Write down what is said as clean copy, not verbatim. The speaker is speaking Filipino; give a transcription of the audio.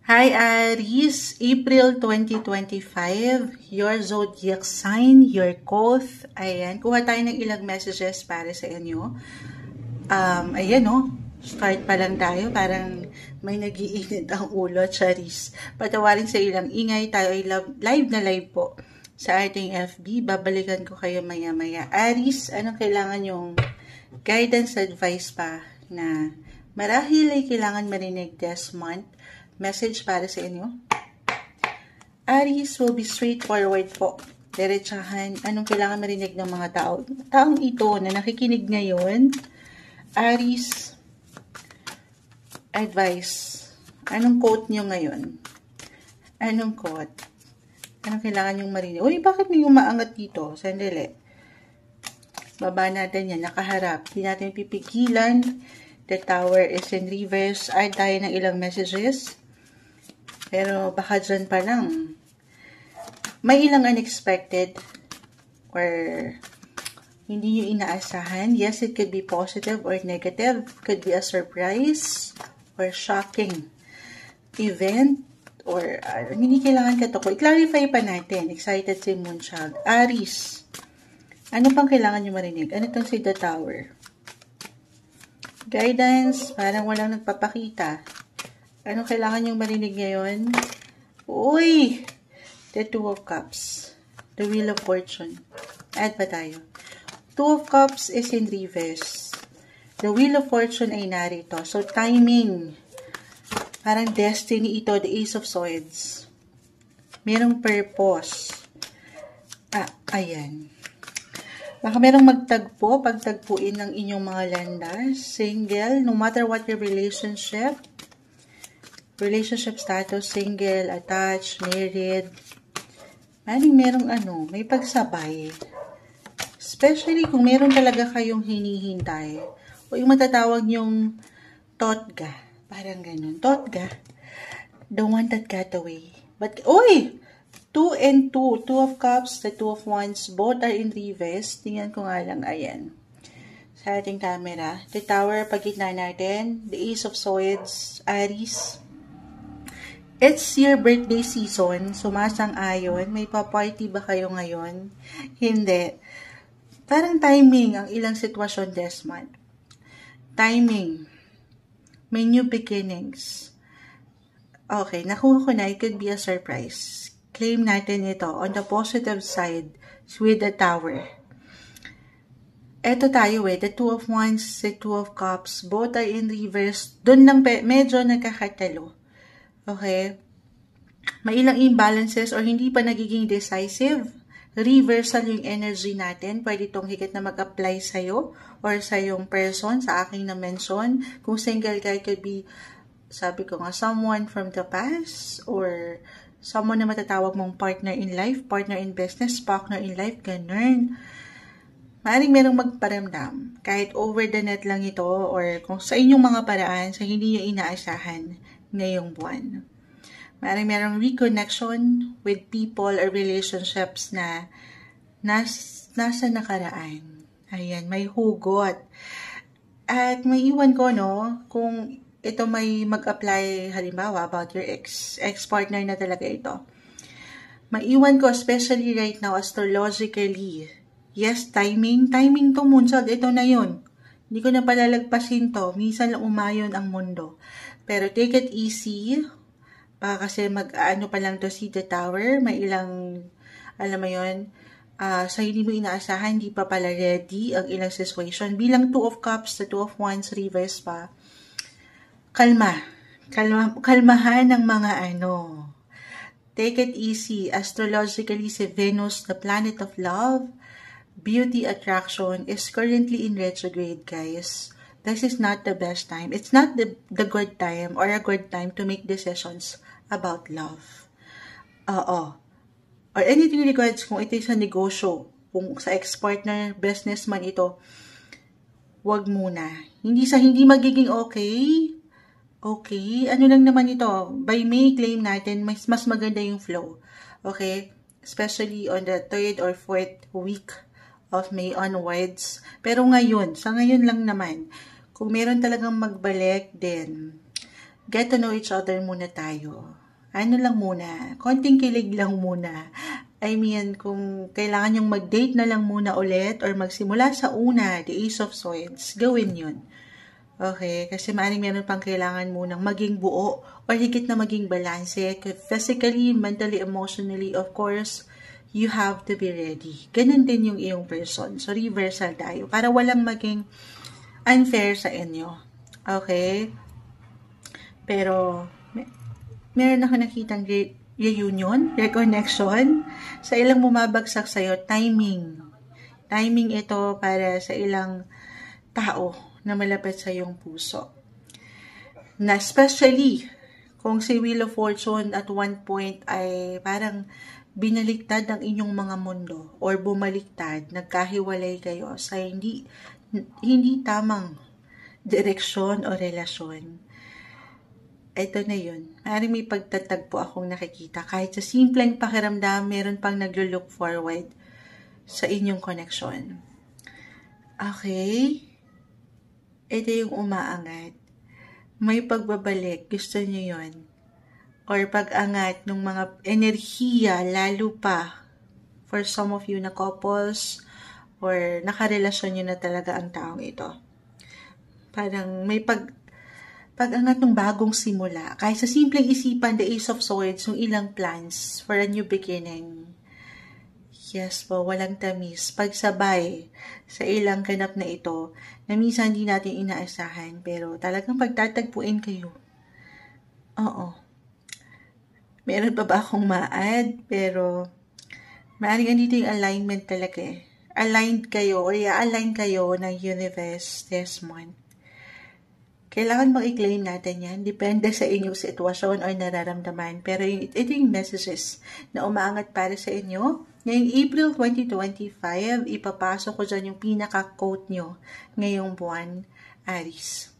Hi Aries, April 2025, your zodiac sign, your coth. Ayan, kuha tayo ng ilang messages para sa inyo. Ayan start pa lang tayo, parang may nagiinit ang ulo, Charis. Patawarin sa ilang ingay, tayo ay live po sa ating FB. Babalikan ko kayo maya-maya. Aries, anong kailangan yung guidance advice pa na marahil ay kailangan marinig this month? Message para sa inyo. Aries will be straightforward po. Diretsahan. Anong kailangan marinig ng mga tao? Taong ito na nakikinig ngayon, Aries, advice. Anong quote nyo ngayon? Anong quote? Anong kailangan nyong marinig? Uy, bakit may umaangat dito? Sandali. Baba natin yan. Nakaharap. Hindi natin pipigilan. The tower is in reverse. Add tayo ng ilang messages. Pero baka dyan pa lang. May ilang unexpected or hindi nyo inaasahan. Yes, it could be positive or negative. Could be a surprise or shocking event or hindi kailangan katukoy. I-clarify pa natin. Excited si Moonchild. Aries, ano pang kailangan nyo marinig? Ano itong si The Tower? Guidance, parang walang nagpapakita. Ano kailangan yung marinig ngayon? Uy! The Two of Cups. The Wheel of Fortune. Add pa tayo. Two of Cups is in reverse. The Wheel of Fortune ay narito. So, timing. Parang destiny ito. The Ace of Swords. Merong purpose. Ayan. Baka merong magtagpo, pagtagpuin ng inyong mga landas. Single, no matter what your relationship status, single, attached, married. Merong may pagsabay. Especially kung meron talaga kayong hinihintay. O yung matatawag yung totga. Parang ganun. Totga. The one that got away. But, uy! 2 and 2. 2 of Cups, the 2 of Wands, both are in reverse. Tingnan ko nga lang, ayan. Sa ating camera. The Tower, pagitna natin. The Ace of Swords, Aries. It's your birthday season. Sumasang-ayon. May pa-party ba kayo ngayon? Hindi. Parang timing ang ilang sitwasyon this month. Timing. May new beginnings. Okay, nakuha ko na. It could be a surprise. Claim natin ito. On the positive side, with the Tower. Eto tayo the Two of Wands, the Two of Cups, both are in reverse. Doon lang medyo nagkakatalo. Okay? May ilang imbalances or hindi pa nagiging decisive. Reversal yung energy natin. Pwede itong higit na mag-apply sa'yo or sa yung person, sa aking na-mention. Kung single ka, it could be, sabi ko nga, someone from the past or someone na matatawag mong partner in life, partner in business, partner in life, ganun. Maaaring merong magparamdam. Kahit over the net lang ito or kung sa inyong mga paraan, sa hindi nyo inaasahan ngayong buwan. Maaaring merong reconnection with people or relationships na nasa nakaraan. Ayan, may hugot. At may iwan ko, kung ito may mag-apply, halimbawa, about your ex-partner na talaga ito. Maiwan ko, especially right now, astrologically. Yes, timing to Moonchild. Ito na yun. Hindi ko na palalagpasin to. Minsan lang umayon ang mundo. Pero take it easy. Baka kasi mag-ano pa lang to si The Tower. May ilang, alam mo yun, sa hindi mo inaasahan, hindi pa pala ready ang ilang situation. Bilang Two of Cups, the Two of Wands, reverse pa. Kalmahan ng mga Take it easy. Astrologically, si Venus, the planet of love, beauty, attraction, is currently in retrograde, guys. This is not the best time. It's not the good time or a good time to make decisions about love. Or anything regards kung ito sa negosyo, kung sa ex-partner, businessman ito, wag muna. Hindi magiging okay. Okay, ano lang naman ito, by May claim natin, mas maganda yung flow. Okay, especially on the 3rd or 4th week of May onwards. Pero ngayon, sa ngayon lang naman, kung meron talagang magbalik din, get to know each other muna tayo. Ano lang muna, konting kilig lang muna. I mean, kung kailangan yung mag-date na lang muna ulit or magsimula sa una, the Ace of Swords, gawin yun. Okay? Kasi maaaring meron pang kailangan munang maging buo or higit na maging balanse. Physically, mentally, emotionally, of course, you have to be ready. Ganun din yung iyong person. So, reversal tayo. Para walang maging unfair sa inyo. Okay? Pero, meron ako nakitang reunion, reconnection, sa ilang bumabagsak sa'yo, timing. Timing ito para sa ilang tao na malapit sa iyong puso. Na especially, kung si Wheel of Fortune at one point ay parang binaliktad ang inyong mga mundo or bumaliktad, nagkahiwalay kayo sa hindi tamang direksyon o relasyon. Ito na yun. Maaaring may pagtatagpo akong nakikita. Kahit sa simpleng pakiramdam, meron pang naglo-look forward sa inyong connection. Okay? Ito yung umaangat. May pagbabalik. Gusto nyo yun? Or pag-angat ng mga enerhiya, lalo pa for some of you na couples or nakarelasyon nyo na talaga ang taong ito. Parang may pag-angat ng bagong simula. Kahit sa simpleng isipan, the Ace of Swords, yung ilang plans for a new beginning. Yes po, walang tamis. Pagsabay sa ilang ganap na ito, na minsan hindi natin inaasahan, pero talagang pagtatagpuin kayo. Oo. Meron pa ba akong ma-add? Pero, maaaring andito yung alignment talaga eh. Aligned kayo, or i-align kayo ng universe this month. Kailangan bang i-claim natin yan? Depende sa inyong sitwasyon o nararamdaman. Pero ito yung messages na umaangat para sa inyo. Ngayong April 2025, ipapasok ko dyan yung pinaka-quote nyo ngayong buwan, Aries.